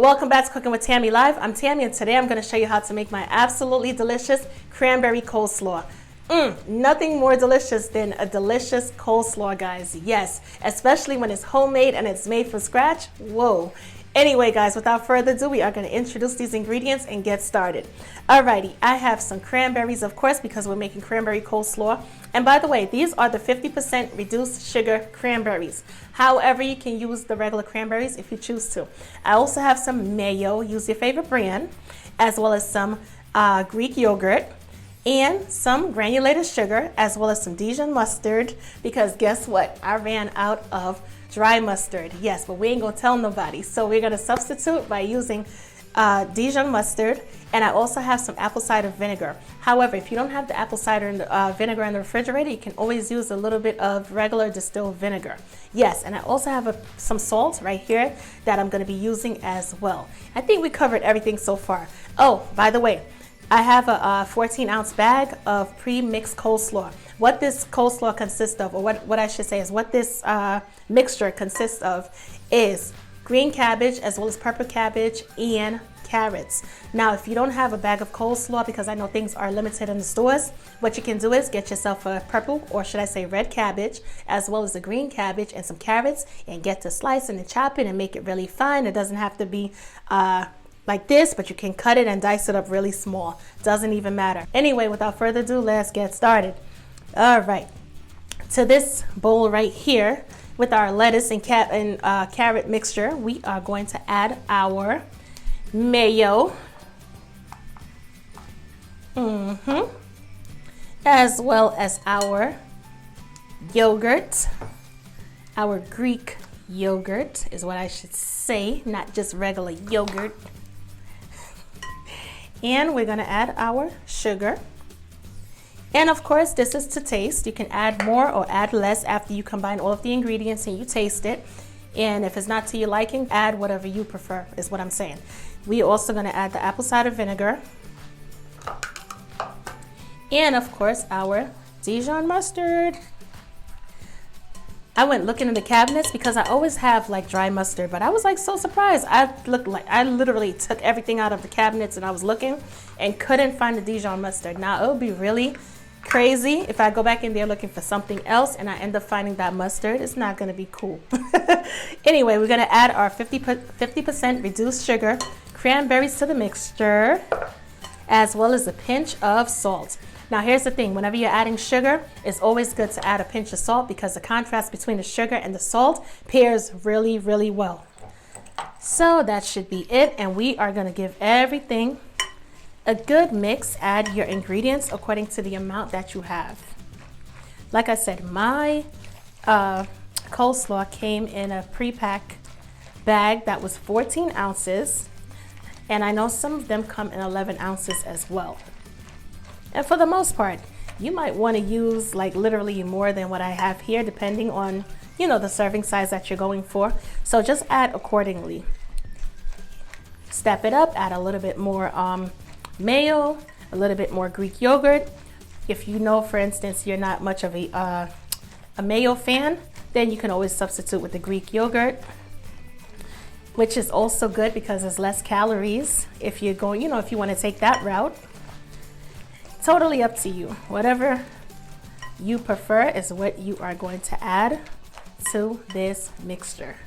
Welcome back to Cooking with Tammy Live. I'm Tammy, and today I'm going to show you how to make my absolutely delicious cranberry coleslaw. Nothing more delicious than a delicious coleslaw, guys. Yes, especially when it's homemade and it's made from scratch. Whoa. Anyway, guys, without further ado, we are going to introduce these ingredients and get started. Alrighty, I have some cranberries, of course, because we're making cranberry coleslaw. And by the way, these are the 50% reduced sugar cranberries. However, you can use the regular cranberries if you choose to. I also have some mayo, use your favorite brand, as well as some Greek yogurt, and some granulated sugar, as well as some Dijon mustard, because guess what? I ran out of dry mustard. Yes, but we ain't gonna tell nobody. So we're gonna substitute by using Dijon mustard, and I also have some apple cider vinegar. However, if you don't have the apple cider vinegar in the refrigerator, you can always use a little bit of regular distilled vinegar. Yes, and I also have some salt right here that I'm gonna be using as well. I think we covered everything so far. Oh, by the way, I have a 14-ounce bag of pre-mixed coleslaw. What this coleslaw consists of, or what I should say is what this mixture consists of, is green cabbage as well as purple cabbage and carrots. Now, if you don't have a bag of coleslaw, because I know things are limited in the stores, what you can do is get yourself a purple, or should I say red cabbage, as well as a green cabbage and some carrots, and get to slicing and chopping and make it really fine. It doesn't have to be like this, but you can cut it and dice it up really small. Doesn't even matter. Anyway, without further ado, let's get started. All right, to this bowl right here with our lettuce and carrot mixture, we are going to add our mayo, as well as our yogurt. Our Greek yogurt is what I should say, not just regular yogurt. And we're gonna add our sugar. And of course, this is to taste. You can add more or add less after you combine all of the ingredients and you taste it. And if it's not to your liking, add whatever you prefer, is what I'm saying. We're also gonna add the apple cider vinegar. And of course, our Dijon mustard. I went looking in the cabinets because I always have like dry mustard, but I was like so surprised. I literally took everything out of the cabinets and I was looking and couldn't find the Dijon mustard. Now it would be really crazy if I go back in there looking for something else and I end up finding that mustard. It's not gonna be cool. Anyway, we're gonna add our 50% reduced sugar cranberries to the mixture, as well as a pinch of salt. Now here's the thing, whenever you're adding sugar, it's always good to add a pinch of salt because the contrast between the sugar and the salt pairs really, really well. So that should be it, and we are gonna give everything a good mix. Add your ingredients according to the amount that you have. Like I said, my coleslaw came in a pre-pack bag that was 14 ounces, and I know some of them come in 11 ounces as well. And for the most part, you might want to use like literally more than what I have here, depending on, you know, the serving size that you're going for. So just add accordingly. Step it up, add a little bit more mayo, a little bit more Greek yogurt. If you know, for instance, you're not much of a mayo fan, then you can always substitute with the Greek yogurt, which is also good because there's less calories if you're going, you know, if you want to take that route. Totally up to you. Whatever you prefer is what you are going to add to this mixture.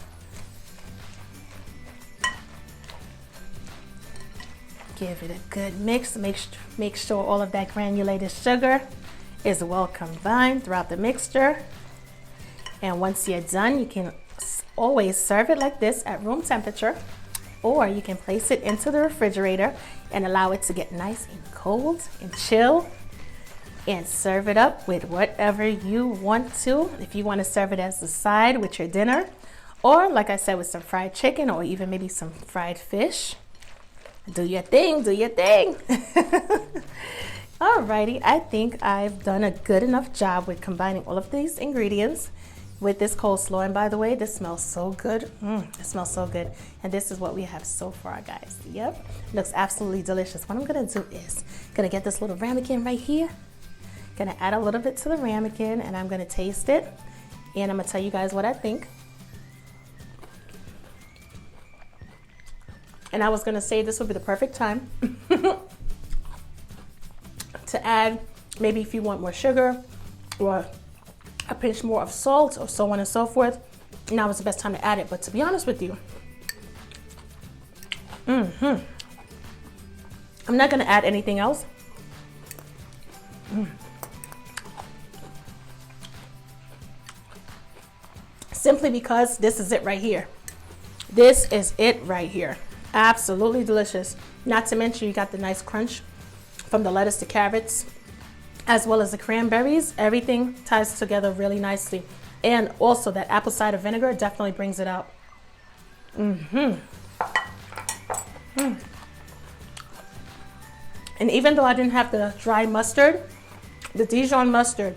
Give it a good mix. Make sure all of that granulated sugar is well combined throughout the mixture. And once you're done, you can always serve it like this at room temperature, or you can place it into the refrigerator and allow it to get nice and cold and chill, and serve it up with whatever you want to. If you want to serve it as a side with your dinner, or like I said, with some fried chicken, or even maybe some fried fish. Do your thing, do your thing. Alrighty, I think I've done a good enough job with combining all of these ingredients with this coleslaw. And by the way, this smells so good. It smells so good. And this is what we have so far, guys. Yep, looks absolutely delicious. What I'm gonna do is gonna get this little ramekin right here. Gonna add a little bit to the ramekin, and I'm gonna taste it, and I'm gonna tell you guys what I think. And I was gonna say this would be the perfect time to add, maybe if you want more sugar or a pinch more of salt or so on and so forth. Now is the best time to add it. But to be honest with you, I'm not gonna add anything else. Simply because this is it right here. This is it right here. Absolutely delicious. Not to mention you got the nice crunch from the lettuce, the carrots, as well as the cranberries. Everything ties together really nicely. And also that apple cider vinegar definitely brings it out. And even though I didn't have the dry mustard, the Dijon mustard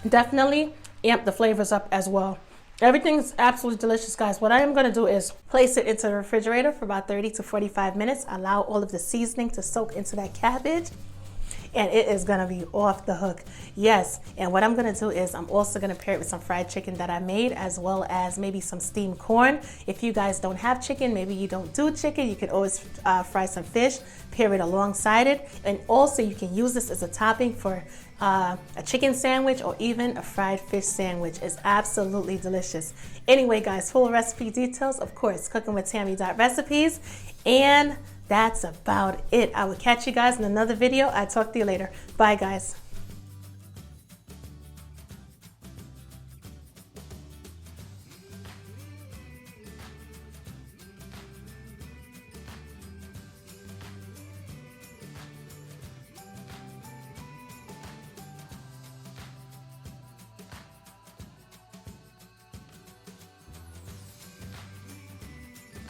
definitely amped the flavors up as well. Everything's absolutely delicious, guys. What I am going to do is place it into the refrigerator for about 30 to 45 minutes. Allow all of the seasoning to soak into that cabbage. And it is gonna be off the hook. Yes, and what I'm gonna do is I'm also gonna pair it with some fried chicken that I made, as well as maybe some steamed corn. If you guys don't have chicken, maybe you don't do chicken, you can always fry some fish, pair it alongside it. And also you can use this as a topping for a chicken sandwich or even a fried fish sandwich. It's absolutely delicious. Anyway, guys, full recipe details, of course, cookingwithtammy.recipes. And that's about it. I will catch you guys in another video. I'll talk to you later. Bye, guys.